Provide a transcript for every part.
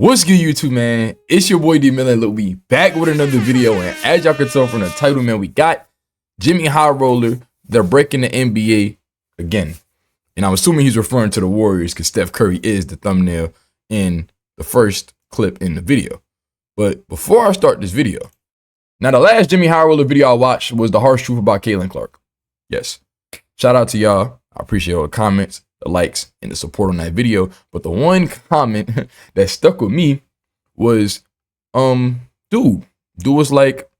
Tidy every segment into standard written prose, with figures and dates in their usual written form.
What's good, YouTube, man? It's your boy dMillionaire. Look, we back with another video, and as y'all can tell from the title, man, we got JxmyHighroller. They're breaking the NBA again, and I'm assuming he's referring to the Warriors because Steph Curry is the thumbnail in the first clip in the video. But before I start this video, now the last JxmyHighroller video I watched was the harsh truth about Caitlin Clark. Yes, shout out to y'all. I appreciate all the comments, the likes, and the support on that video. But the one comment that stuck with me was, dude was like,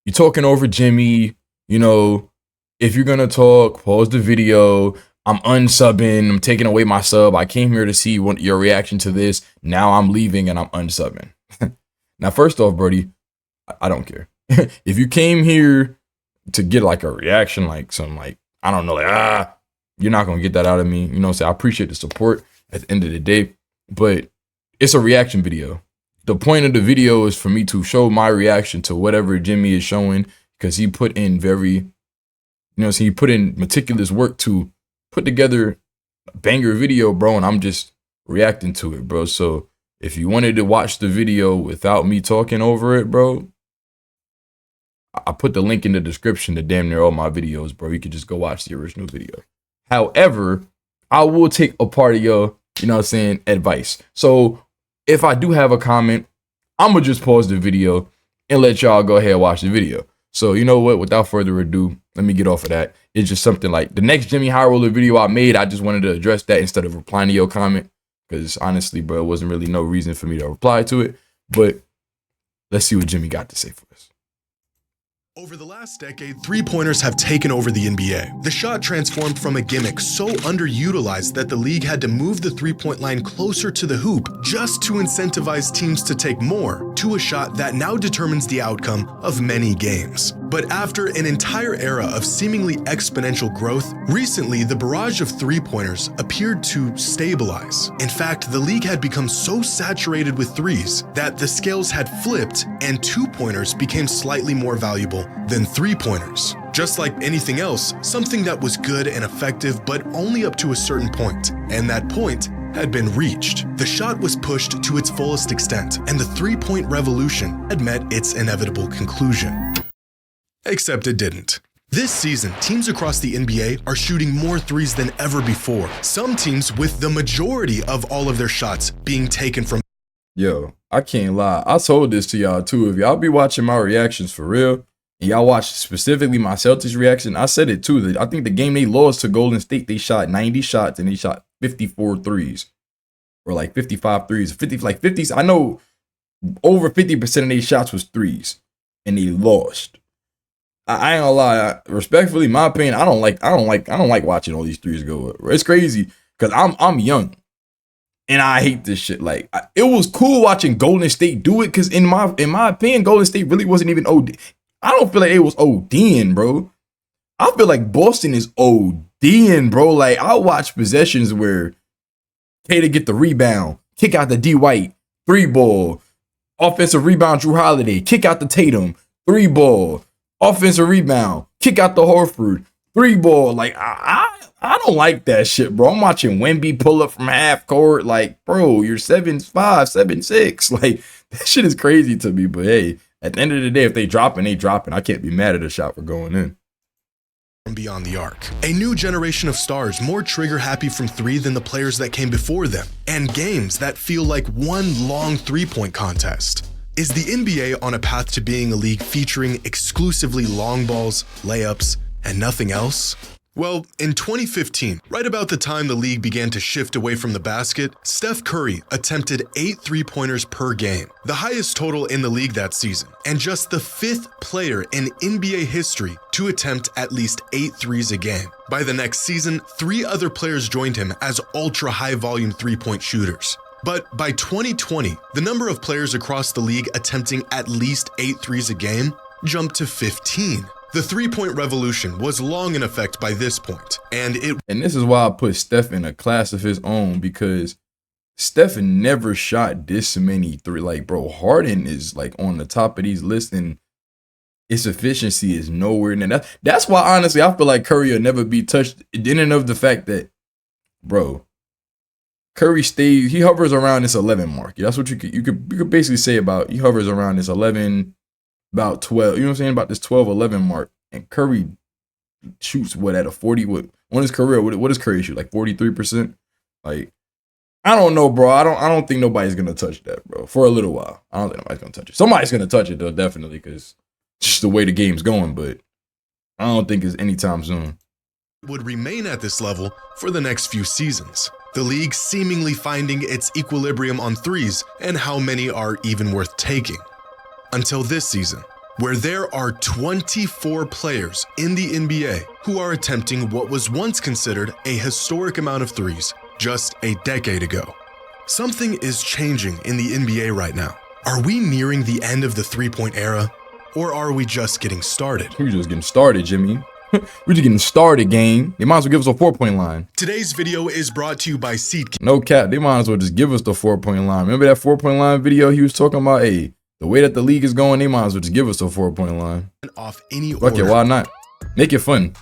you're talking over Jimmy, you know, if you're gonna talk, pause the video. I'm unsubbing, I'm taking away my sub. I came here to see your reaction to this. Now I'm leaving and I'm unsubbing. Now, first off, Brody, I don't care. If you came here to get like a reaction, like some, like, I don't know, like, you're not going to get that out of me. You know what I'm saying? I appreciate the support at the end of the day, but it's a reaction video. The point of the video is for me to show my reaction to whatever Jimmy is showing, because he put in he put in meticulous work to put together a banger video, bro, and I'm just reacting to it, bro. So if you wanted to watch the video without me talking over it, bro, I put the link in the description to damn near all my videos, bro. You could just go watch the original video. However, I will take a part of your, you know what I'm saying, advice. So if I do have a comment, I'm going to just pause the video and let y'all go ahead and watch the video. So you know what, without further ado, let me get off of that. It's just something like the next JxmyHighroller video I made, I just wanted to address that instead of replying to your comment. Because honestly, bro, it wasn't really no reason for me to reply to it. But let's see what Jimmy got to say for us. Over the last decade, three-pointers have taken over the NBA. The shot transformed from a gimmick so underutilized that the league had to move the three-point line closer to the hoop just to incentivize teams to take more, to a shot that now determines the outcome of many games. But after an entire era of seemingly exponential growth, recently the barrage of three-pointers appeared to stabilize. In fact, the league had become so saturated with threes that the scales had flipped and two-pointers became slightly more valuable than three-pointers. Just like anything else, something that was good and effective, but only up to a certain point, and that point had been reached. The shot was pushed to its fullest extent, and the three-point revolution had met its inevitable conclusion. Except it didn't. This season, teams across the NBA are shooting more threes than ever before. Some teams with the majority of all of their shots being taken from. Yo, I can't lie. I told this to y'all too. If y'all be watching my reactions for real, and y'all watch specifically my Celtics reaction, I said it too. I think the game they lost to Golden State, they shot 90 shots and they shot 54 threes. Or like 55 threes. 50, like 50s. I know over 50% of these shots was threes. And they lost. I ain't gonna lie. Respectfully, my opinion, I don't like watching all these threes go up. It's crazy. Cause I'm young. And I hate this shit. Like, it was cool watching Golden State do it. Cause in my opinion, Golden State really wasn't even OD. I don't feel like it was ODing, bro. I feel like Boston is ODing, bro. Like, I watch possessions where Tatum get the rebound, kick out the D White, three ball, offensive rebound, Drew Holiday, kick out the Tatum, three ball, offensive rebound, kick out the Horford, three ball. Like, I don't like that shit, bro. I'm watching Wemby pull up from half court. Like, bro, you're 7'5", 7'6". Like, that shit is crazy to me. But hey, at the end of the day, if they dropping, they dropping. I can't be mad at a shot for going in. From beyond the arc. A new generation of stars more trigger happy from three than the players that came before them. And games that feel like one long three-point contest. Is the NBA on a path to being a league featuring exclusively long balls, layups, and nothing else? Well, in 2015, right about the time the league began to shift away from the basket, Steph Curry attempted 8 three-pointers per game, the highest total in the league that season, and just the 5th player in NBA history to attempt at least 8 threes a game. By the next season, 3 other players joined him as ultra-high-volume three-point shooters. But by 2020, the number of players across the league attempting at least 8 threes a game jumped to 15. The three-point revolution was long in effect by this point, and this is why I put Steph in a class of his own, because Steph never shot this many three. Like, bro, Harden is like on the top of these lists, and its efficiency is nowhere near that. That's why, honestly, I feel like Curry will never be touched in and of the fact that, bro, Curry stays, he hovers around this 11 mark. That's what you could basically say about, he hovers around this 11, about 12, you know what I'm saying, about this 12, 11 mark. And Curry shoots what at a 40, what on his career, what does Curry shoot, like 43%? Like, I don't know, bro. I don't think nobody's gonna touch that, bro, for a little while. I don't think nobody's gonna touch it. Somebody's gonna touch it though, definitely, because it's just the way the game's going, but I don't think it's anytime soon. Would remain at this level for the next few seasons. The league seemingly finding its equilibrium on threes and how many are even worth taking. Until this season, where there are 24 players in the NBA who are attempting what was once considered a historic amount of threes just a decade ago. Something is changing in the NBA right now. Are we nearing the end of the three-point era, or are we just getting started? We're just getting started, Jimmy. We're just getting started, gang. They might as well give us a 4-point line. Today's video is brought to you by SeedKit. No cap, they might as well just give us the 4-point line. Remember that 4-point line video he was talking about? Hey, the way that the league is going, they might as well just give us a 4-point line. Off any Fuck order. it, why not? Make it fun.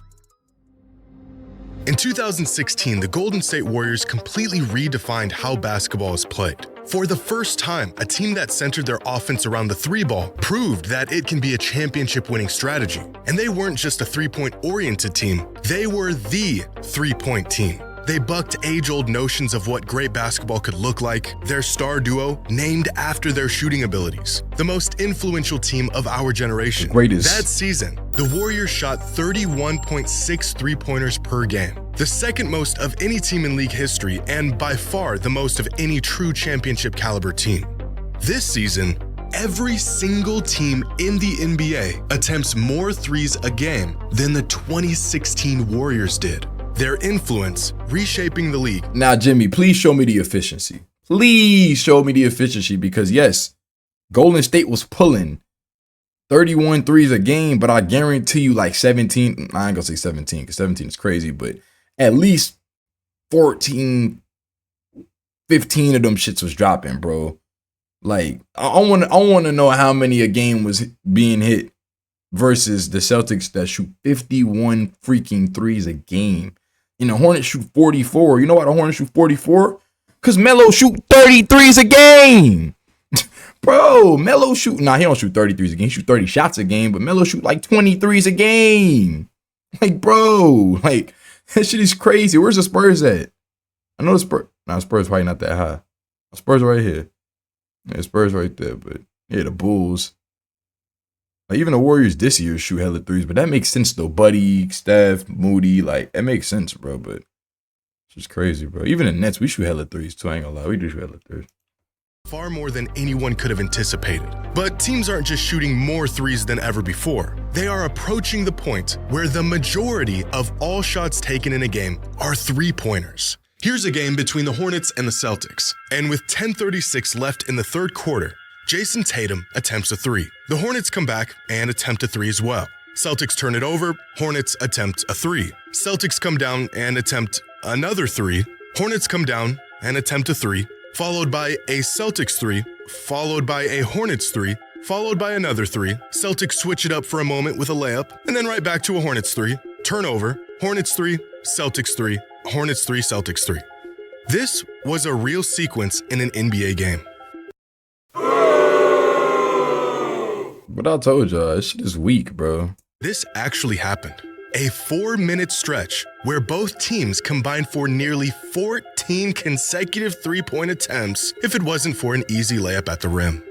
In 2016, the Golden State Warriors completely redefined how basketball is played. For the first time, a team that centered their offense around the three ball proved that it can be a championship-winning strategy. And they weren't just a three-point-oriented team, they were the three-point team. They bucked age-old notions of what great basketball could look like, their star duo named after their shooting abilities. The most influential team of our generation. Greatest. That season, the Warriors shot 31.6 three-pointers per game, the second most of any team in league history and by far the most of any true championship caliber team. This season, every single team in the NBA attempts more threes a game than the 2016 Warriors did. Their influence reshaping the league. Now, Jimmy, please show me the efficiency. Please show me the efficiency, because yes, Golden State was pulling 31 threes a game, but I guarantee you like 17, I ain't gonna say 17 because 17 is crazy, but at least 14, 15 of them shits was dropping, bro. Like, I want to know how many a game was being hit versus the Celtics that shoot 51 freaking threes a game. And the Hornets shoot 44. You know why the Hornets shoot 44? Because Melo shoot 33s a game. Bro, Melo shoot, nah, he don't shoot 33s a game. He shoot 30 shots a game, but Melo shoot like 23s a game. Like, bro, like, that shit is crazy. Where's the Spurs at? I know the Spurs, nah, Spurs probably not that high. Spurs right here. Yeah, Spurs right there, but yeah, the Bulls. Like, even the Warriors this year shoot hella threes, but that makes sense though. Buddy, Steph, Moody, like, that makes sense, bro. But it's just crazy, bro. Even the Nets, we shoot hella threes too. I ain't gonna lie, we do shoot hella threes. Far more than anyone could have anticipated. But teams aren't just shooting more threes than ever before. They are approaching the point where the majority of all shots taken in a game are three-pointers. Here's a game between the Hornets and the Celtics. And with 10:36 left in the third quarter, Jason Tatum attempts a three. The Hornets come back and attempt a three as well. Celtics turn it over, Hornets attempt a three. Celtics come down and attempt another three. Hornets come down and attempt a three, followed by a Celtics three, followed by a Hornets three, followed by another three. Celtics switch it up for a moment with a layup, and then right back to a Hornets three. Turnover, Hornets three, Celtics three, Hornets three, Celtics three. This was a real sequence in an NBA game. But I told y'all, this shit is weak, bro. This actually happened. A 4-minute stretch where both teams combined for nearly 14 consecutive three-point attempts if it wasn't for an easy layup at the rim.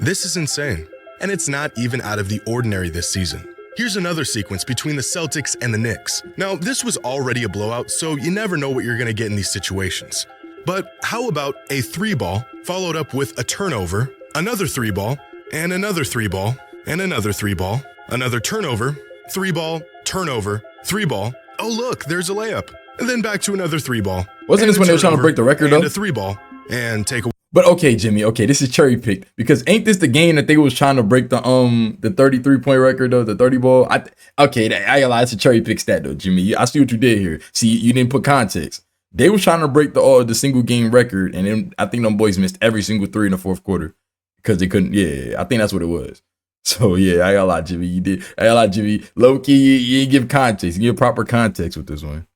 This is insane, and it's not even out of the ordinary this season. Here's another sequence between the Celtics and the Knicks. Now, this was already a blowout, so you never know what you're gonna get in these situations. But how about a three ball followed up with a turnover, another three ball, and another three ball, and another three ball, another turnover, three ball, turnover, three ball. Oh look, there's a layup. And then back to another three ball. Wasn't this when they were trying to break the record though? And a three ball, and take a. But okay, Jimmy, okay, this is cherry picked because ain't this the game that they was trying to break the 33-point record though, the 30 ball? I ain't lie, it's a cherry pick stat though, Jimmy. I see what you did here. See, you didn't put context. They was trying to break the single game record, and then I think them boys missed every single three in the fourth quarter because they couldn't. Yeah, I think that's what it was. So yeah, I got a lot, Jimmy. You did. I got a lot, Jimmy. Low key, you didn't give context. You give proper context with this one.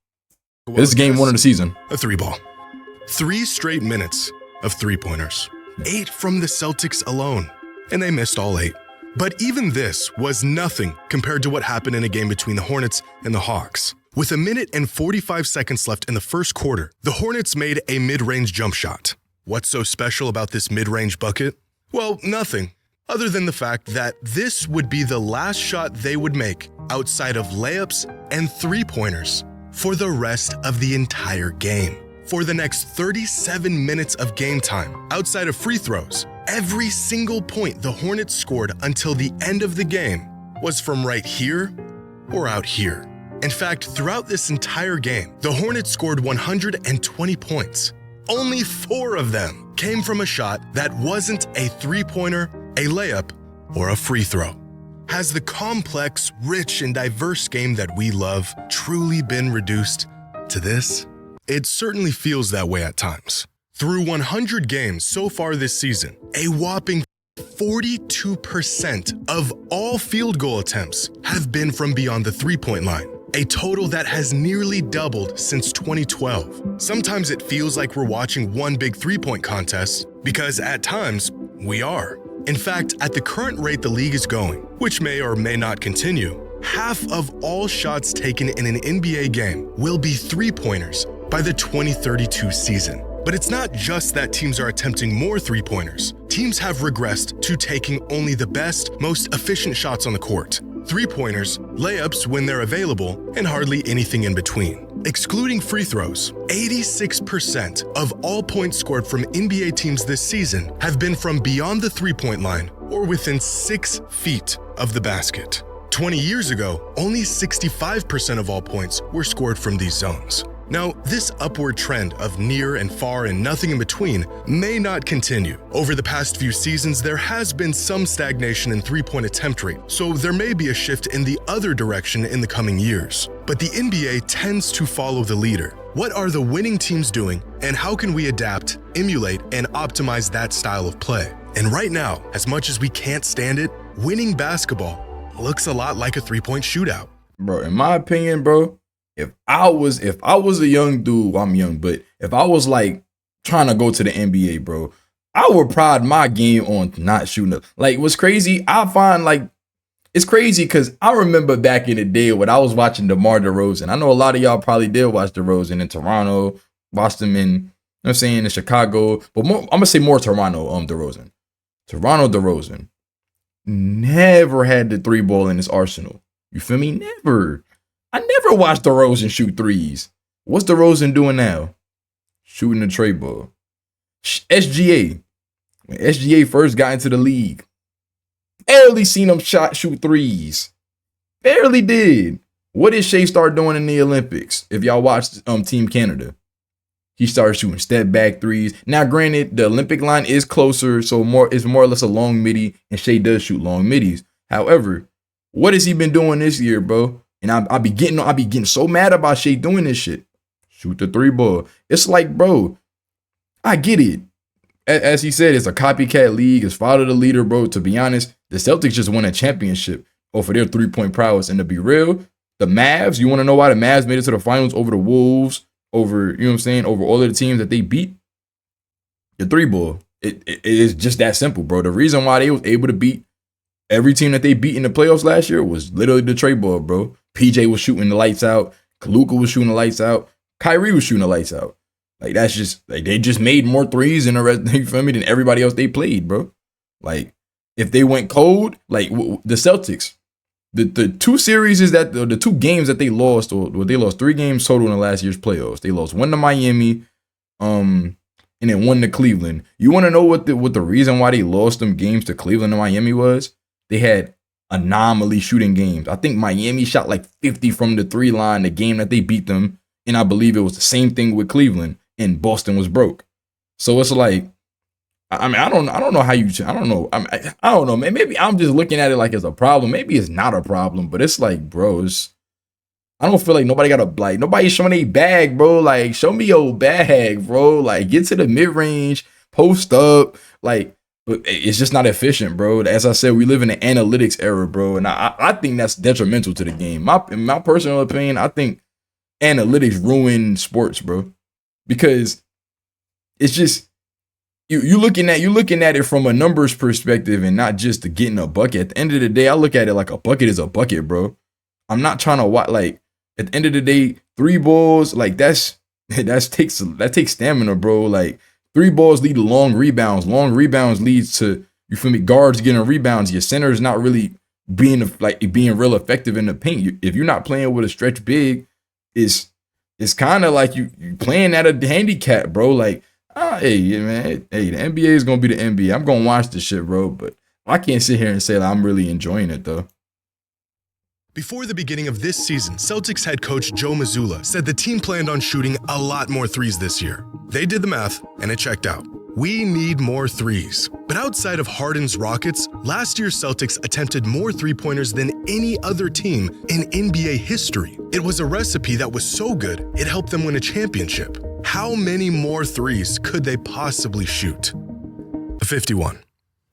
This is game one of the season. A three ball. 3 straight minutes of three-pointers. 8 from the Celtics alone, and they missed all 8. But even this was nothing compared to what happened in a game between the Hornets and the Hawks. With 1 minute and 45 seconds left in the first quarter, the Hornets made a mid-range jump shot. What's so special about this mid-range bucket? Well, nothing, other than the fact that this would be the last shot they would make outside of layups and three-pointers for the rest of the entire game. For the next 37 minutes of game time, outside of free throws, every single point the Hornets scored until the end of the game was from right here or out here. In fact, throughout this entire game, the Hornets scored 120 points. Only 4 of them came from a shot that wasn't a three-pointer, a layup, or a free throw. Has the complex, rich, and diverse game that we love truly been reduced to this? It certainly feels that way at times. Through 100 games so far this season, a whopping 42% of all field goal attempts have been from beyond the three-point line, a total that has nearly doubled since 2012. Sometimes it feels like we're watching one big three-point contest, because at times, we are. In fact, at the current rate the league is going, which may or may not continue, half of all shots taken in an NBA game will be three-pointers by the 2032 season. But it's not just that teams are attempting more three-pointers. Teams have regressed to taking only the best, most efficient shots on the court. Three-pointers, layups when they're available, and hardly anything in between. Excluding free throws, 86% of all points scored from NBA teams this season have been from beyond the three-point line or within 6 feet of the basket. 20 years ago, only 65% of all points were scored from these zones. Now, this upward trend of near and far and nothing in between may not continue. Over the past few seasons, there has been some stagnation in three-point attempt rate, so there may be a shift in the other direction in the coming years. But the NBA tends to follow the leader. What are the winning teams doing, and how can we adapt, emulate, and optimize that style of play? And right now, as much as we can't stand it, winning basketball looks a lot like a three-point shootout. Bro, in my opinion, bro, if I was a young dude, well, I'm young, but if I was like trying to go to the NBA, bro, I would pride my game on not shooting up. Like, what's crazy, I find like it's crazy because I remember back in the day when I was watching DeMar DeRozan. I know a lot of y'all probably did watch DeRozan in Toronto, watched him in, you know what I'm saying, in Chicago, but more, I'm gonna say more Toronto DeRozan. Toronto DeRozan never had the three ball in his arsenal. You feel me? Never. I never watched DeRozan shoot threes. What's DeRozan doing now? Shooting the tray ball. SGA. When SGA first got into the league, barely seen him shoot threes. Barely did. What did Shea start doing in the Olympics? If y'all watched Team Canada, he started shooting step back threes. Now, granted, the Olympic line is closer, so it's more or less a long midi, and Shea does shoot long middies. However, what has he been doing this year, bro? And I be getting so mad about Shea doing this shit. Shoot the three ball. It's like, bro, I get it. As he said, it's a copycat league. It's follow the leader, bro. To be honest, the Celtics just won a championship off of their three-point prowess. And to be real, the Mavs, you want to know why the Mavs made it to the finals over the Wolves, over, you know what I'm saying, over all of the teams that they beat? The three ball. It is just that simple, bro. The reason why they was able to beat every team that they beat in the playoffs last year was literally the tray ball, bro. PJ was shooting the lights out. Luka was shooting the lights out. Kyrie was shooting the lights out. Like, that's just, like, they just made more threes in the rest, you feel me, than everybody else they played, bro. Like, if they went cold, like the Celtics, the two series is that the 2 games that they lost, or they lost 3 games total in the last year's playoffs. They lost 1 to Miami, and then 1 to Cleveland. You want to know what the reason why they lost them games to Cleveland and Miami was? They had anomaly shooting games. I think Miami shot like 50 from the 3 line the game that they beat them, and I believe it was the same thing with Cleveland, and Boston was broke. So it's like, I mean, I don't know how you, I don't know. I don't know, man. Maybe I'm just looking at it like it's a problem. Maybe it's not a problem, but it's like, bro, I don't feel like nobody's showing a bag, bro. Like, show me your bag, bro. Like, get to the mid-range, post up, like. But it's just not efficient, bro. As I said, we live in an analytics era, bro. And I think that's detrimental to the game. In my personal opinion, I think analytics ruin sports, bro. Because it's just you looking at it from a numbers perspective and not just to getting a bucket. At the end of the day, I look at it like a bucket is a bucket, bro. I'm not trying to watch, like, at the end of the day, 3 balls, like that takes stamina, bro. Like 3 balls lead to long rebounds. Long rebounds leads to, you feel me, guards getting rebounds. Your center is not really being real effective in the paint. If you're not playing with a stretch big, it's kind of like you playing at a handicap, bro. Like, hey man, hey, the NBA is gonna be the NBA. I'm gonna watch this shit, bro. But I can't sit here and say like, I'm really enjoying it though. Before the beginning of this season, Celtics head coach Joe Mazzulla said the team planned on shooting a lot more threes this year. They did the math, and it checked out. We need more threes. But outside of Harden's Rockets, last year's Celtics attempted more three-pointers than any other team in NBA history. It was a recipe that was so good, it helped them win a championship. How many more threes could they possibly shoot? 51.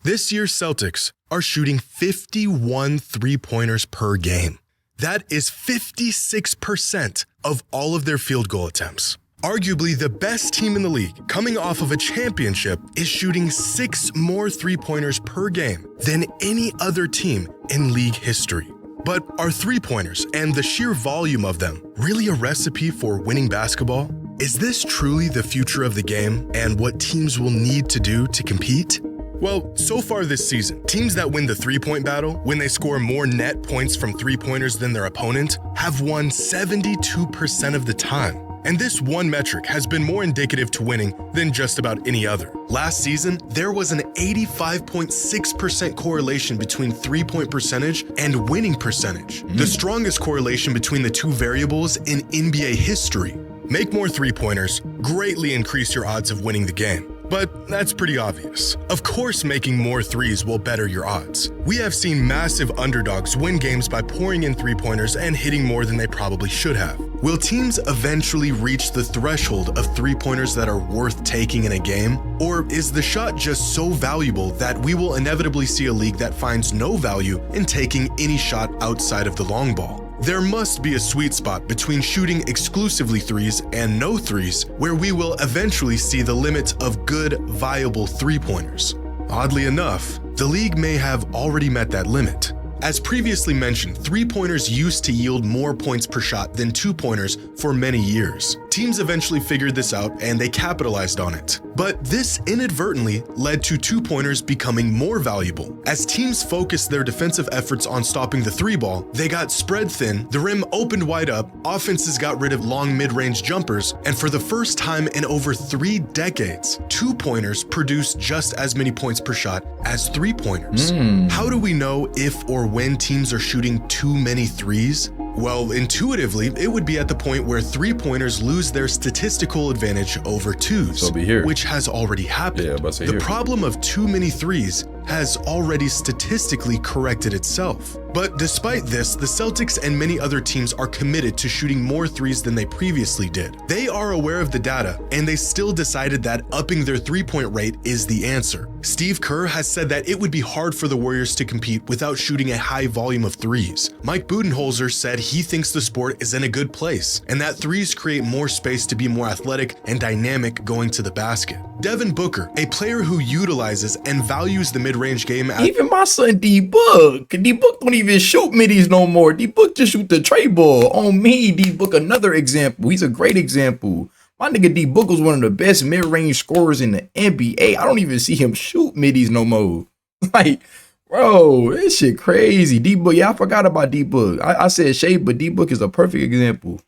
This year's Celtics are shooting 51 three-pointers per game. That is 56% of all of their field goal attempts. Arguably the best team in the league, coming off of a championship, is shooting 6 more three-pointers per game than any other team in league history. But are three-pointers and the sheer volume of them really a recipe for winning basketball? Is this truly the future of the game and what teams will need to do to compete? Well, so far this season, teams that win the three-point battle, when they score more net points from three-pointers than their opponent, have won 72% of the time. And this one metric has been more indicative to winning than just about any other. Last season, there was an 85.6% correlation between three-point percentage and winning percentage, the strongest correlation between the two variables in NBA history. Make more three-pointers, greatly increase your odds of winning the game. But that's pretty obvious. Of course, making more threes will better your odds. We have seen massive underdogs win games by pouring in three-pointers and hitting more than they probably should have. Will teams eventually reach the threshold of three-pointers that are worth taking in a game? Or is the shot just so valuable that we will inevitably see a league that finds no value in taking any shot outside of the long ball? There must be a sweet spot between shooting exclusively threes and no threes, where we will eventually see the limit of good, viable three-pointers. Oddly enough, the league may have already met that limit. As previously mentioned, three-pointers used to yield more points per shot than two-pointers for many years. Teams eventually figured this out and they capitalized on it. But this inadvertently led to two-pointers becoming more valuable. As teams focused their defensive efforts on stopping the three ball, they got spread thin, the rim opened wide up, offenses got rid of long mid-range jumpers, and for the first time in over 3 decades, two-pointers produced just as many points per shot as three-pointers. How do we know if or when teams are shooting too many threes? Well, intuitively, it would be at the point where three-pointers lose their statistical advantage over twos, which has already happened. The problem of too many threes has already statistically corrected itself. But despite this, the Celtics and many other teams are committed to shooting more threes than they previously did. They are aware of the data, and they still decided that upping their three-point rate is the answer. Steve Kerr has said that it would be hard for the Warriors to compete without shooting a high volume of threes. Mike Budenholzer said he thinks the sport is in a good place, and that threes create more space to be more athletic and dynamic going to the basket. Devin Booker, a player who utilizes and values the mid-range game as even my son D-Book don't even shoot middies no more. D-Book just shoot the tray ball. On me, D-Book, another example. He's a great example. My nigga D-Book was one of the best mid-range scorers in the NBA. I don't even see him shoot middies no more. Like, bro, this shit crazy. D-Book, yeah, I forgot about D-Book. I said shade, but D-Book is a perfect example.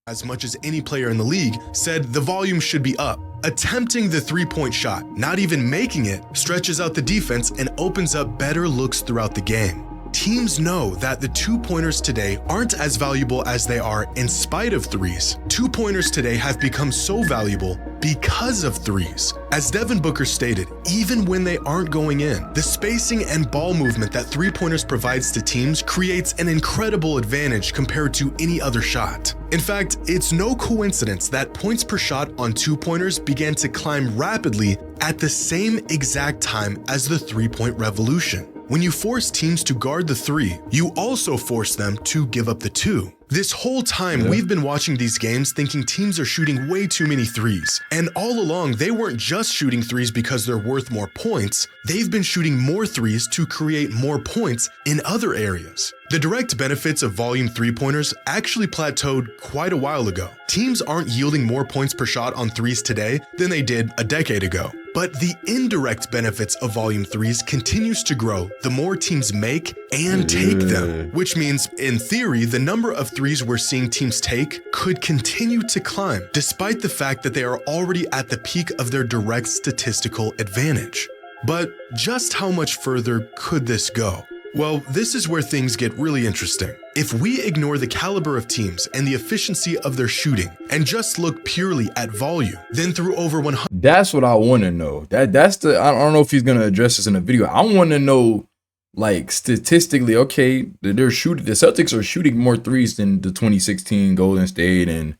As much as any player in the league, said the volume should be up. Attempting the three-point shot, not even making it, stretches out the defense and opens up better looks throughout the game. Teams know that the two-pointers today aren't as valuable as they are in spite of threes. Two-pointers today have become so valuable because of threes. As Devin Booker stated, even when they aren't going in, the spacing and ball movement that three-pointers provides to teams creates an incredible advantage compared to any other shot. In fact, it's no coincidence that points per shot on two-pointers began to climb rapidly at the same exact time as the three-point revolution. When you force teams to guard the 3, you also force them to give up the 2. This whole time, we've been watching these games thinking teams are shooting way too many threes. And all along, they weren't just shooting threes because they're worth more points. They've been shooting more threes to create more points in other areas. The direct benefits of volume three-pointers actually plateaued quite a while ago. Teams aren't yielding more points per shot on threes today than they did a decade ago. But the indirect benefits of volume threes continues to grow the more teams make and take them, which means, in theory, the number of threes we're seeing teams take could continue to climb, despite the fact that they are already at the peak of their direct statistical advantage. But just how much further could this go? Well, this is where things get really interesting. If we ignore the caliber of teams and the efficiency of their shooting and just look purely at volume, then through over 100. That's what I want to know. That's the, I don't know if he's going to address this in the video. I want to know, like, statistically, okay, the Celtics are shooting more threes than the 2016 Golden State and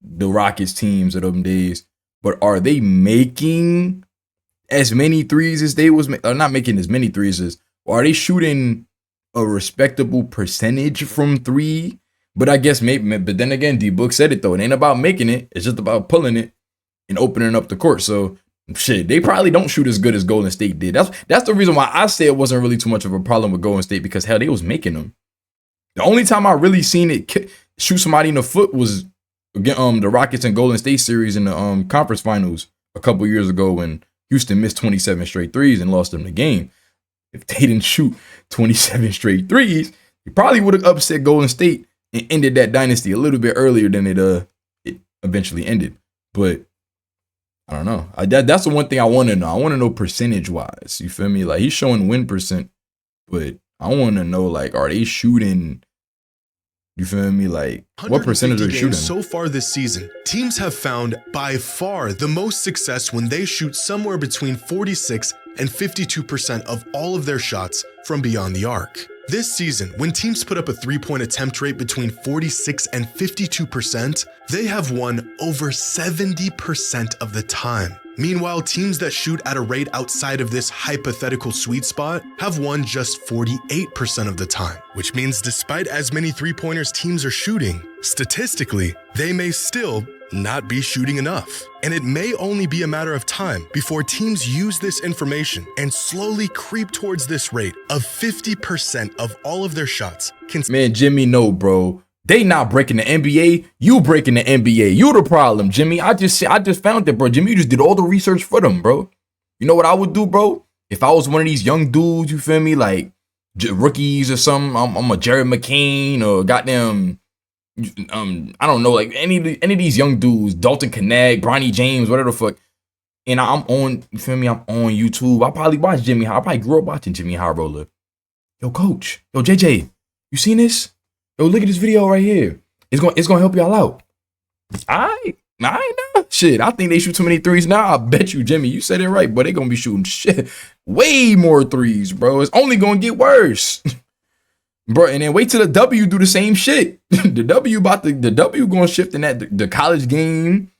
the Rockets teams of them days. But are they making as many threes as they was, or not making as many threes as, or are they shooting a respectable percentage from 3? But I guess maybe, but then again, D-Book said it though. It ain't about making it. It's just about pulling it and opening up the court. So shit, they probably don't shoot as good as Golden State did. That's the reason why I say it wasn't really too much of a problem with Golden State, because hell, they was making them. The only time I really seen it shoot somebody in the foot was again, the Rockets and Golden State series in the conference finals a couple years ago when Houston missed 27 straight threes and lost them the game. If they didn't shoot 27 straight threes, he probably would have upset Golden State and ended that dynasty a little bit earlier than it eventually ended. But I don't know. That's the one thing I want to know. I want to know percentage wise. You feel me? Like, he's showing win percent, but I want to know, like, are they shooting? You feel me? Like, what percentage are they shooting? So far this season, teams have found by far the most success when they shoot somewhere between 46 and 52% of all of their shots from beyond the arc. This season, when teams put up a three-point attempt rate between 46 and 52%, they have won over 70% of the time. Meanwhile, teams that shoot at a rate outside of this hypothetical sweet spot have won just 48% of the time, which means despite as many three-pointers teams are shooting, statistically, they may still not be shooting enough. And it may only be a matter of time before teams use this information and slowly creep towards this rate of 50% of all of their shots. Man, Jimmy, no, bro. They not breaking the NBA. You breaking the NBA. You the problem, Jimmy. I just found it, bro. Jimmy, you just did all the research for them, bro. You know what I would do, bro? If I was one of these young dudes, you feel me, like rookies or something, I'm a Jared McCain or goddamn, I don't know, like any of these young dudes, Dalton Connect, Bronny James, whatever the fuck. And I'm on, you feel me? I'm on YouTube. I probably watch Jimmy. I probably grew up watching JxmyHighroller. Yo, coach. Yo, JJ, you seen this? Yo, look at this video right here. It's gonna help y'all out. I know. Shit, I think they shoot too many threes now. I bet you, Jimmy, you said it right, but they gonna be shooting shit way more threes, bro. It's only gonna get worse. Bro, and then wait till the W do the same shit. the W gonna shift in that the college game.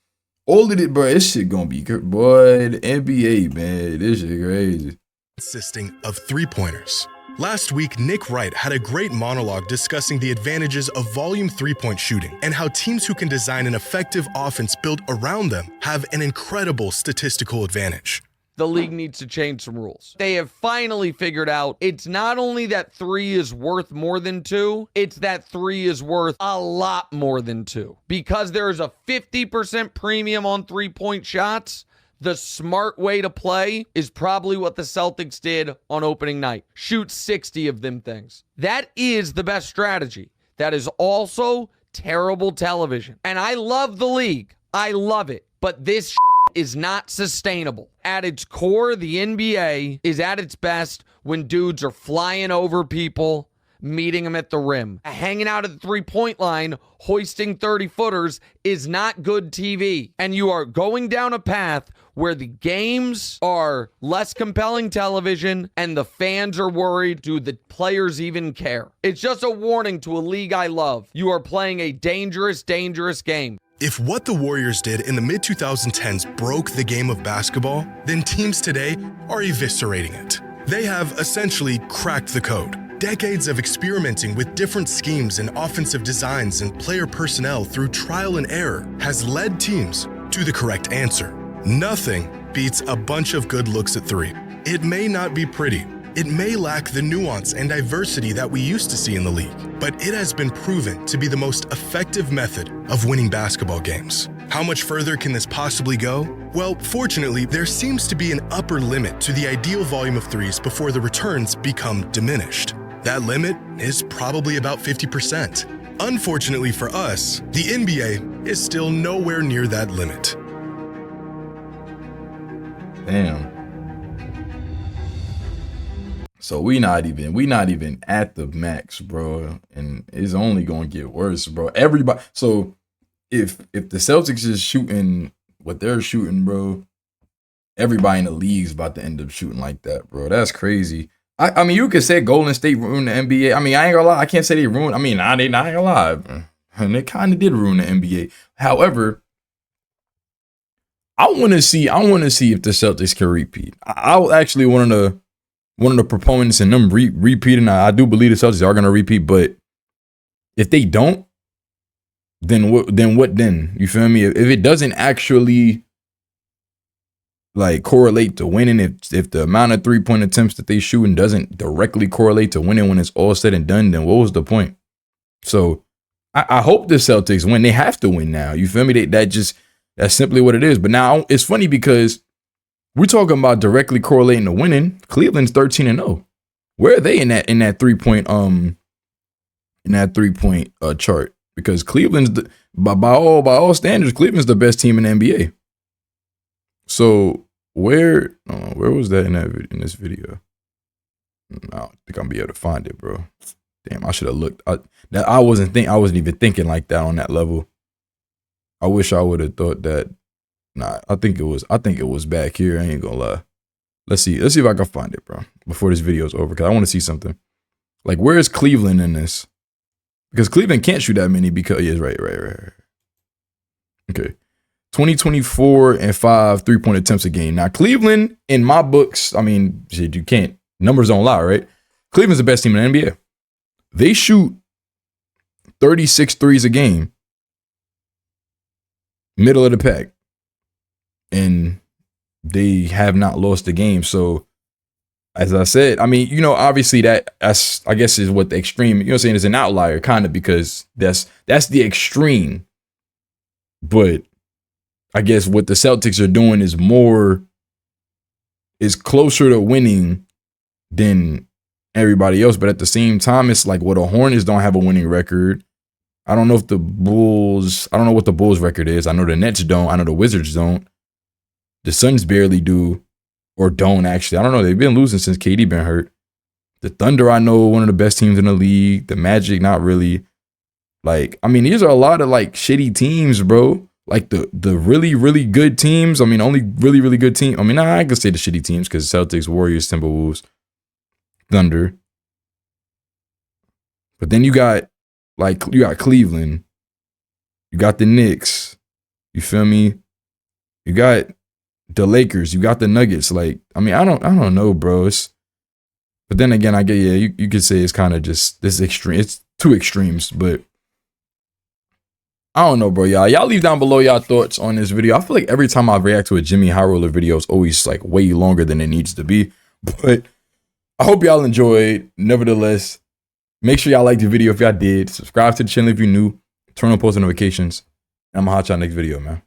All of it, bro. This shit gonna be good, boy. The NBA, man, this shit crazy. Consisting of three-pointers. Last week, Nick Wright had a great monologue discussing the advantages of volume three-point shooting and how teams who can design an effective offense built around them have an incredible statistical advantage. The league needs to change some rules. They have finally figured out it's not only that 3 is worth more than 2, it's that 3 is worth a lot more than 2. Because there is a 50% premium on three-point shots, the smart way to play is probably what the Celtics did on opening night. Shoot 60 of them things. That is the best strategy. That is also terrible television. And I love the league. I love it. But this is not sustainable. At its core, the NBA is at its best when dudes are flying over people, meeting them at the rim. Hanging out at the three-point line, hoisting 30-footers is not good TV. And you are going down a path where the games are less compelling television and the fans are worried, do the players even care? It's just a warning to a league I love. You are playing a dangerous, dangerous game. If what the Warriors did in the mid-2010s broke the game of basketball, then teams today are eviscerating it. They have essentially cracked the code. Decades of experimenting with different schemes and offensive designs and player personnel through trial and error has led teams to the correct answer. Nothing beats a bunch of good looks at three. It may not be pretty. It may lack the nuance and diversity that we used to see in the league, but it has been proven to be the most effective method of winning basketball games. How much further can this possibly go? Well, fortunately, there seems to be an upper limit to the ideal volume of threes before the returns become diminished. That limit is probably about 50%. Unfortunately for us, the NBA is still nowhere near that limit. Damn. So we not even at the max, bro, and it's only gonna get worse, bro. Everybody. So if the Celtics is shooting what they're shooting, bro, everybody in the league's about to end up shooting like that, bro. That's crazy. I mean, you could say Golden State ruined the NBA. I mean, I ain't gonna lie. I can't say they ruined. I mean, I ain't gonna lie. And they kind of did ruin the NBA. However, I want to see if the Celtics can repeat. I was actually one of the proponents in them repeating. I do believe the Celtics are gonna repeat, but if they don't, then what? Then you feel me? If it doesn't actually like correlate to winning, if the amount of 3-point attempts that they shooting doesn't directly correlate to winning when it's all said and done, then what was the point? So I hope the Celtics win. They have to win now. You feel me? That's simply what it is. But now it's funny because we're talking about directly correlating to winning. Cleveland's 13-0. Where are they in that 3-point chart? Because Cleveland's by all standards, Cleveland's the best team in the NBA. So where was that in this video? I don't think I'm be able to find it, bro. Damn, I should have looked. I wasn't even thinking like that on that level. I wish I would have thought that. Nah, I think it was back here. I ain't gonna lie. Let's see if I can find it, bro, before this video is over, because I want to see something. Like, where is Cleveland in this? Because Cleveland can't shoot that many because right. Okay. 2024 and 5 3-point attempts a game. Now, Cleveland, in my books, I mean, shit, you can't. Numbers don't lie, right? Cleveland's the best team in the NBA. They shoot 36 threes a game. Middle of the pack. And they have not lost a game. So, as I said, I mean, obviously that's I guess is what the extreme, what I'm saying, is an outlier, kind of, because that's the extreme. But I guess what the Celtics are doing is closer to winning than everybody else. But at the same time, it's like, well, the Hornets don't have a winning record. I don't know what the Bulls record is. I know the Nets don't. I know the Wizards don't. The Suns barely do, or don't actually. I don't know. They've been losing since KD been hurt. The Thunder, I know, one of the best teams in the league. The Magic, not really. Like, I mean, these are a lot of like shitty teams, bro. Like the really, really good teams. I mean, only really, really good team. I mean, I can say the shitty teams because Celtics, Warriors, Timberwolves, Thunder. But then you got Cleveland. You got the Knicks. You feel me? You got the Lakers. You got the Nuggets. Like, I mean, I don't know, bro. But then again, I get, yeah, you could say it's kind of just this extreme. It's two extremes, but I don't know, bro. Y'all leave down below y'all thoughts on this video. I feel like every time I react to a JxmyHighroller video, it's always like way longer than it needs to be. But I hope y'all enjoyed. Nevertheless, make sure y'all liked the video if y'all did. Subscribe to the channel if you're new. Turn on post notifications. And I'm gonna hot y'all next video, man.